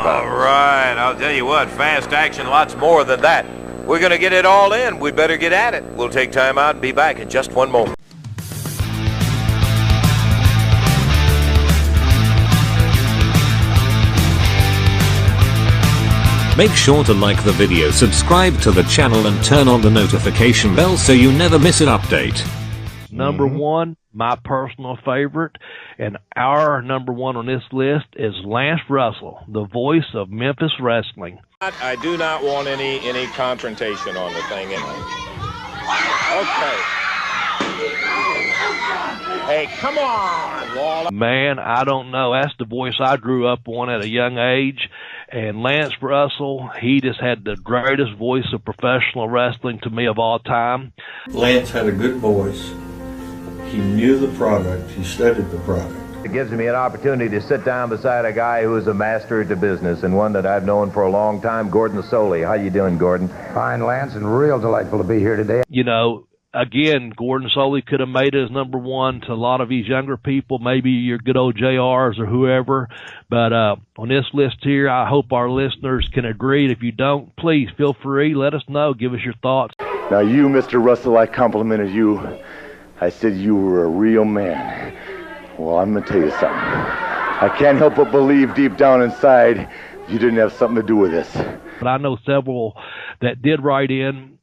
All right, I'll tell you what, fast action, lots more than that. We're going to get it all in. We'd better get at it. We'll take time out and be back in just one moment. Make sure to like the video, subscribe to the channel, and turn on the notification bell so you never miss an update. Number one, my personal favorite, and our number one on this list is Lance Russell, the voice of Memphis Wrestling. I do not want any confrontation on the thing. Okay. Hey, come on, Waller. Man, I don't know. That's the voice I grew up on at a young age. And Lance Russell, he just had the greatest voice of professional wrestling to me of all time. Lance had a good voice. He knew the product. He studied the product. It gives me an opportunity to sit down beside a guy who is a master at the business and one that I've known for a long time, Gordon Solie. How you doing, Gordon? Fine, Lance, and real delightful to be here today. You know, again, Gordon Solie could have made it as number one to a lot of these younger people, maybe your good old JRs or whoever. But on this list here, I hope our listeners can agree. If you don't, please feel free. Let us know. Give us your thoughts. Now, you, Mr. Russell, I complimented you. I said you were a real man. Well, I'm going to tell you something. I can't help but believe deep down inside you didn't have something to do with this. But I know several that did write in,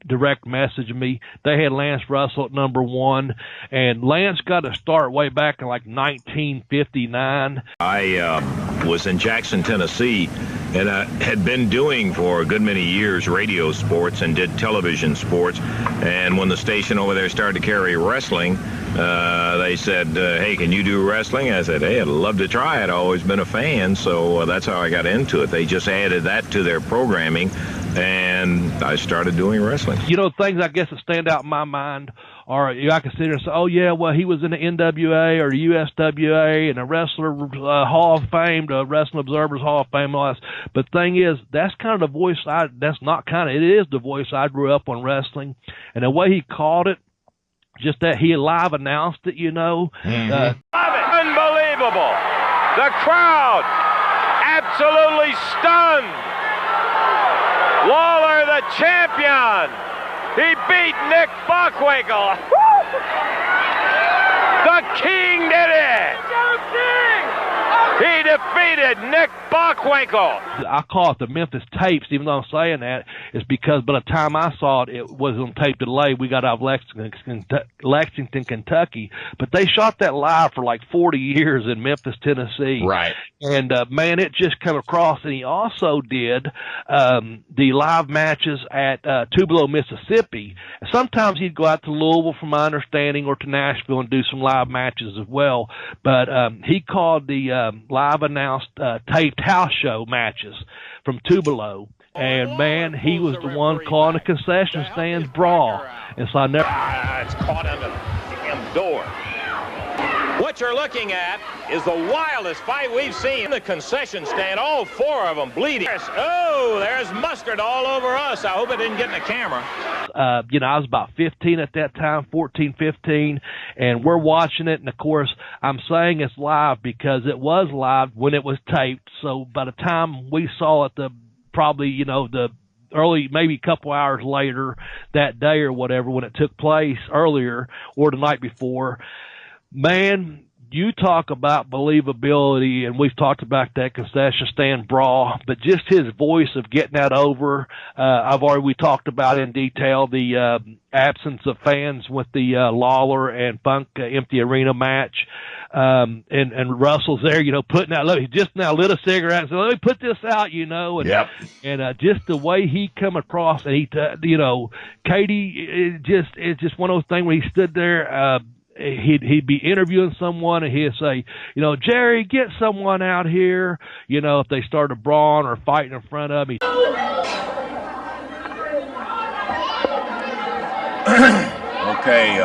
direct message me. They had Lance Russell at number one, and Lance got a start way back in like 1959. I was in Jackson, Tennessee, and I had been doing for a good many years radio sports and did television sports. And when the station over there started to carry wrestling, they said, hey, can you do wrestling? I said, hey, I'd love to try it. I've always been a fan, so that's how I got into it. They just added that to their programming, and I started doing wrestling. You know, things I guess that stand out in my mind are, I can sit here and say, oh, yeah, well, he was in the NWA or the USWA and a Wrestler Hall of Fame, the Wrestling Observer's Hall of Fame. All that. But the thing is, that's kind of the voice it is the voice I grew up on wrestling. And the way he called it, just that he live announced it, you know. Love it. Unbelievable. The crowd absolutely stunned. Lawler, the champion. He beat Nick Bockwinkel. The King did it. He defeated Nick Bockwinkel. I call it the Memphis tapes, even though I'm saying that, is because by the time I saw it, it was on tape delay. We got out of Lexington, Kentucky. But they shot that live for like 40 years in Memphis, Tennessee. Right. And, man, it just came across. And he also did the live matches at Tupelo, Mississippi. Sometimes he'd go out to Louisville, from my understanding, or to Nashville and do some live matches as well. But he called the live announced taped house show matches from Tupelo. And, man, he was the one calling the concession stands brawl. And so I never... It's caught under the damn door. What you're looking at is the wildest fight we've seen in the concession stand. All four of them bleeding. Oh, there's mustard all over us. I hope it didn't get in the camera. You know, I was about 15 at that time, 14, 15, and we're watching it. And, of course, I'm saying it's live because it was live when it was taped. So by the time we saw it, probably, you know, the early, maybe a couple hours later that day or whatever, when it took place earlier or the night before, man, you talk about believability, and we've talked about that concession stand brawl, but just his voice of getting that over. We talked about in detail the absence of fans with the Lawler and Funk empty arena match. And Russell's there, you know, putting out, look, he just now lit a cigarette and said, let me put this out, you know, and, and just the way he come across, and he, you know, Katie, it's just one of those things when he stood there, he'd be interviewing someone and he'd say, you know, Jerry, get someone out here, you know, if they started brawling or fighting in front of me. Okay,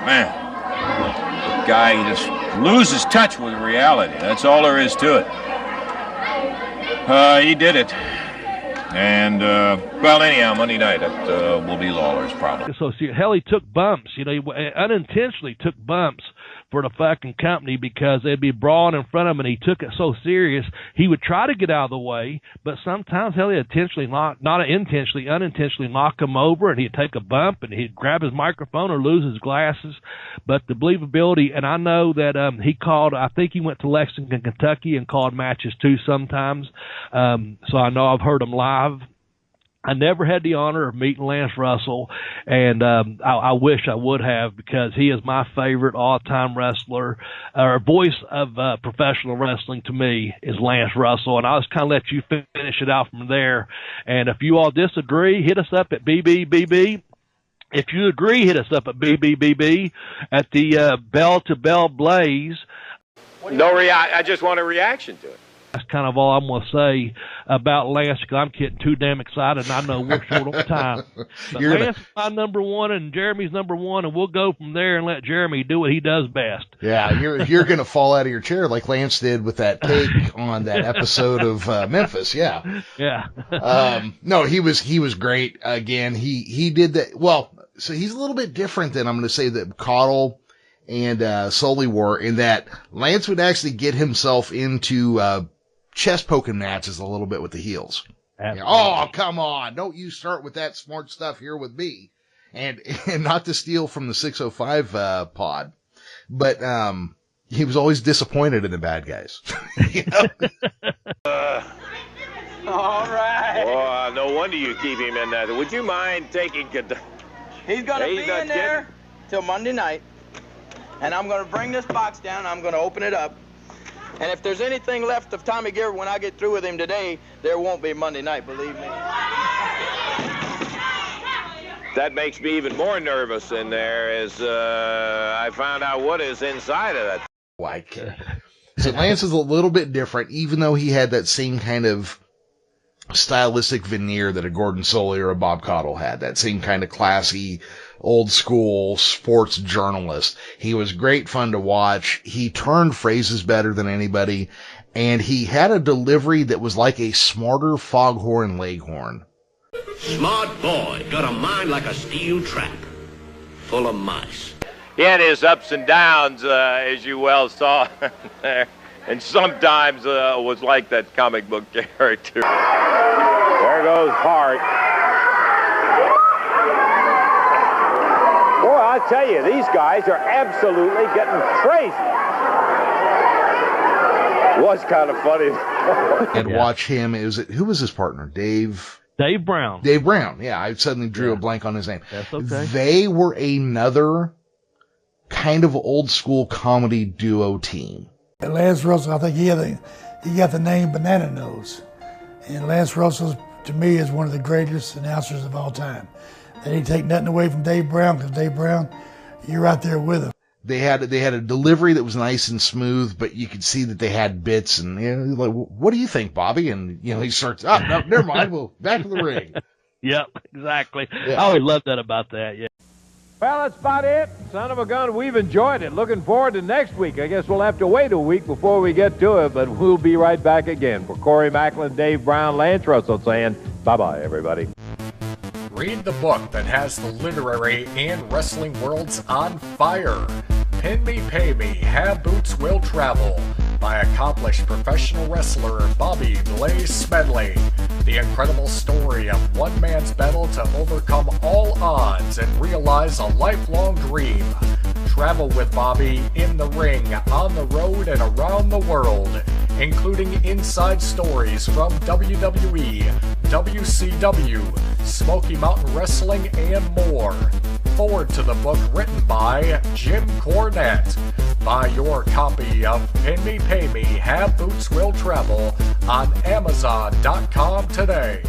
man, the guy just loses touch with reality. That's all there is to it. He did it. And, well, anyhow, Monday night will be Lawler's problem. So, see, hell, he took bumps. You know, he unintentionally took bumps for the fucking company because they'd be brawling in front of him, and he took it so serious. He would try to get out of the way, but sometimes he'd unintentionally knock him over, and he'd take a bump, and he'd grab his microphone or lose his glasses. But the believability, and I know that I think he went to Lexington, Kentucky, and called matches too sometimes. So I know I've heard him live. I never had the honor of meeting Lance Russell, and I wish I would have, because he is my favorite all-time wrestler, or voice of professional wrestling to me is Lance Russell. And I'll just kind of let you finish it out from there. And if you all disagree, hit us up at BBBB. If you agree, hit us up at BBBB at the Bell to Bell Blaze. I just want a reaction to it. That's kind of all I'm going to say about Lance, because I'm getting too damn excited, and I know we're short on time. But Lance is my number one, and Jeremy's number one, and we'll go from there and let Jeremy do what he does best. Yeah, you're going to fall out of your chair like Lance did with that take on that episode of Memphis. Yeah. Yeah. No, he was great. Again, he did that. Well, so he's a little bit different than, I'm going to say, that Caudle and Sully were, in that Lance would actually get himself into chest poking matches a little bit with the heels. Oh, come on. Don't you start with that smart stuff here with me. And not to steal from the 605 pod, but he was always disappointed in the bad guys. You know? All right. Oh, no wonder you keep him in that. Would you mind taking... He's going to be in there till Monday night. And I'm going to bring this box down. I'm going to open it up. And if there's anything left of Tommy Gilbert when I get through with him today, there won't be Monday night, believe me. That makes me even more nervous in there as I found out what is inside of that. So Lance is a little bit different, even though he had that same kind of stylistic veneer that a Gordon Solie or a Bob Caudle had, that same kind of classy, old school sports journalist. He was great fun to watch. He turned phrases better than anybody, and he had a delivery that was like a smarter Foghorn Leghorn. Smart boy, got a mind like a steel trap, full of mice. He had his ups and downs, as you well saw there, and sometimes was like that comic book character. There goes Hart. Boy, I'll tell you, these guys are absolutely getting crazy. Was kind of funny. And watch him. Who was his partner? Dave Brown. Dave Brown. Yeah, I suddenly drew a blank on his name. That's okay. They were another kind of old school comedy duo team. Lance Russell, I think he got the name Banana Nose. And Lance Russell, to me, is one of the greatest announcers of all time. They didn't take nothing away from Dave Brown, because Dave Brown, you're right there with him. They had a delivery that was nice and smooth, but you could see that they had bits, and like, what do you think, Bobby? And he starts, no, never mind, well, back to the ring. Yep, exactly. Yeah. I always loved that about that. Yeah. Well, that's about it. Son of a gun, we've enjoyed it. Looking forward to next week. I guess we'll have to wait a week before we get to it, but we'll be right back again. For Corey Macklin, Dave Brown, Lance Russell saying bye-bye, everybody. Read the book that has the literary and wrestling worlds on fire. Pin Me, Pay Me, Have Boots Will Travel, by accomplished professional wrestler Bobby Blaze Smedley. The incredible story of one man's battle to overcome all odds and realize a lifelong dream. Travel with Bobby in the ring, on the road, and around the world, including inside stories from WWE, WCW, Smoky Mountain Wrestling, and more. Forward to the book written by Jim Cornette. Buy your copy of Pin Me, Pay Me, Have Boots Will Travel on Amazon.com today.